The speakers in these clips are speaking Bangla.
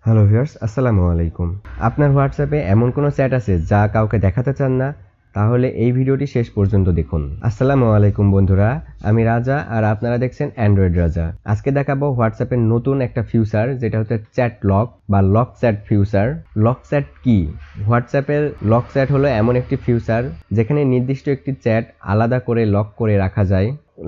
হ্যালো ভিউয়ার্স, আসসালামু আলাইকুম। আপনার হোয়াটসঅ্যাপে এমন কোনো চ্যাট আছে যা কাউকে দেখাতে চান না? তাহলে এই ভিডিওটি শেষ পর্যন্ত দেখুন। আসসালামু আলাইকুম বন্ধুরা, আমি রাজা আর আপনারা দেখছেন অ্যান্ড্রয়েড রাজা। আজকে দেখাবো হোয়াটসঅ্যাপের নতুন একটা ফিচার যেটা হচ্ছে চ্যাট লক বা lock chat feature. Lock chat কি? হোয়াটসঅ্যাপের লক চ্যাট হলো এমন একটি ফিচার যেখানে নির্দিষ্ট একটি চ্যাট আলাদা করে লক করে রাখা যায়।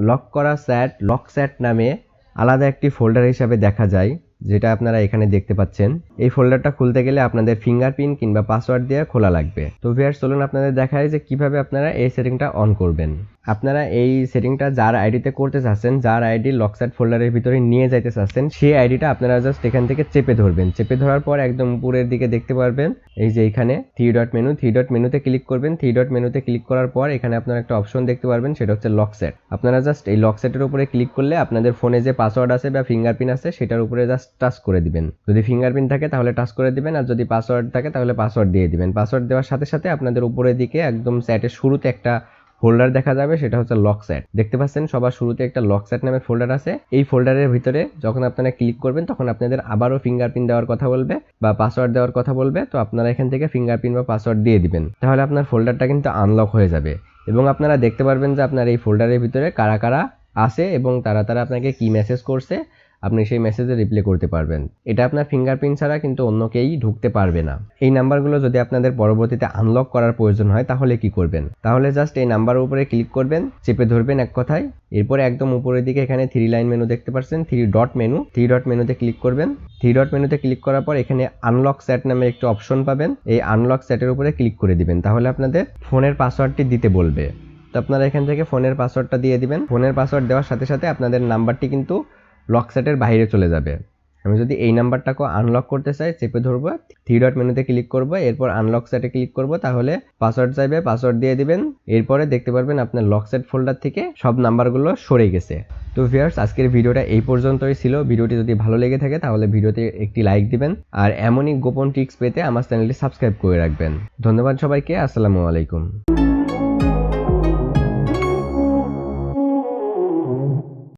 লক করা চ্যাট লক চ্যাট নামে আলাদা একটি ফোল্ডার হিসাবে দেখা যায়, যেটা আপনারা এখানে দেখতে পাচ্ছেন। এই ফোল্ডারটা খুলতে গেলে আপনাদের ফিঙ্গারপ্রিন্ট কিংবা পাসওয়ার্ড দিয়ে খোলা লাগবে। তো ভিউয়ার্স, চলুন আপনাদের দেখাই যে কিভাবে আপনারা এই সেটিংটা অন করবেন। আপনারা এই সেটিংটা যার আইডিতে করতে চাচ্ছেন, যার আইডি লকচ্যাট ফোল্ডারের ভিতরে নিয়ে যাইতে চাচ্ছেন, সেই আইডিটা আপনারা জাস্ট এখান থেকে চেপে ধরবেন। চেপে ধরার পর একদম উপরের দিকে দেখতে পারবেন এই যে এখানে থ্রি ডট মেনুতে ক্লিক করবেন। থ্রি ডট মেনুতে ক্লিক করার পর এখানে আপনারা একটা অপশন দেখতে পারবেন, সেটা হচ্ছে লকচ্যাট। আপনারা জাস্ট এই লকচ্যাটের উপরে ক্লিক করলে আপনাদের ফোনে যে পাসওয়ার্ড আছে বা ফিঙ্গারপ্রিন্ট আছে সেটার উপরে জাস্ট টাচ করে দিবেন। যদি ফিঙ্গারপ্রিন্ট থাকে তাহলে টাচ করে দিবেন, আর যদি পাসওয়ার্ড থাকে তাহলে পাসওয়ার্ড দিয়ে দিবেন। পাসওয়ার্ড দেওয়ার সাথে সাথে আপনাদের উপরের দিকে একদম চ্যাটের শুরুতে একটা ফোল্ডার দেখা যাবে, সেটা হচ্ছে লকচ্যাট। দেখতে পাচ্ছেন সবার শুরুতে একটা লকচ্যাট নামের ফোল্ডার আছে। এই ফোল্ডারের ভিতরে যখন আপনারা ক্লিক করবেন তখন আপনাদের আবারও ফিঙ্গারপ্রিন্ট দেওয়ার কথা বলবে বা পাসওয়ার্ড দেওয়ার কথা বলবে। তো আপনারা এখান থেকে ফিঙ্গারপ্রিন্ট বা পাসওয়ার্ড দিয়ে দিবেন, তাহলে আপনার ফোল্ডারটা কিন্তু আনলক হয়ে যাবে এবং আপনারা দেখতে পারবেন যে আপনার এই ফোল্ডারের ভিতরে কারা কারা আছে এবং তারা আপনাকে কি মেসেজ করছে, আপনি সেই মেসেজে রিপ্লাই করতে পারবেন। এটা আপনার ফিঙ্গারপ্রিন্ট ছাড়া কিন্তু অন্য কেউই ঢুকতে পারবে না। এই নাম্বারগুলো যদি আপনাদের পরবর্তীতে আনলক করার প্রয়োজন হয় তাহলে কি করবেন? তাহলে জাস্ট এই নাম্বারের উপরে ক্লিক করবেন, চেপে ধরবেন এক কথায়। এরপরে একদম উপরের দিকে এখানে থ্রি লাইন মেনু দেখতে পাচ্ছেন, থ্রি ডট মেনুতে ক্লিক করবেন। থ্রি ডট মেনুতে ক্লিক করার পর এখানে আনলক চ্যাট নামের একটি অপশন পাবেন। এই আনলক চ্যাটের উপরে ক্লিক করে দিবেন, তাহলে আপনাদের ফোনের পাসওয়ার্ডটি দিতে বলবে। তো আপনারা এখান থেকে ফোনের পাসওয়ার্ডটা দিয়ে দিবেন। ফোনের পাসওয়ার্ড দেওয়ার সাথে সাথে আপনাদের নাম্বারটি কিন্তু লকচ্যাটের বাইরে চলে যাবে। আমি যদি এই নাম্বারটাকে আনলক করতে চাই, চেপে ধরবো, থ্রি ডট মেনুতে ক্লিক করব, এরপর আনলক চ্যাটে ক্লিক করব, তাহলে পাসওয়ার্ড চাইবে, পাসওয়ার্ড দিয়ে দিবেন। এরপরে দেখতে পারবেন আপনার লকচ্যাট ফোল্ডার থেকে সব নাম্বারগুলো সরে গেছে। তো ভিউয়ার্স, আজকের ভিডিওটা এই পর্যন্তই ছিল। ভিডিওটি যদি ভালো লেগে থাকে তাহলে ভিডিওতে একটি লাইক দিবেন আর এমনই গোপন ট্রিক্স পেতে আমার চ্যানেলটি সাবস্ক্রাইব করে রাখবেন। ধন্যবাদ সবাইকে, আসসালামু আলাইকুম।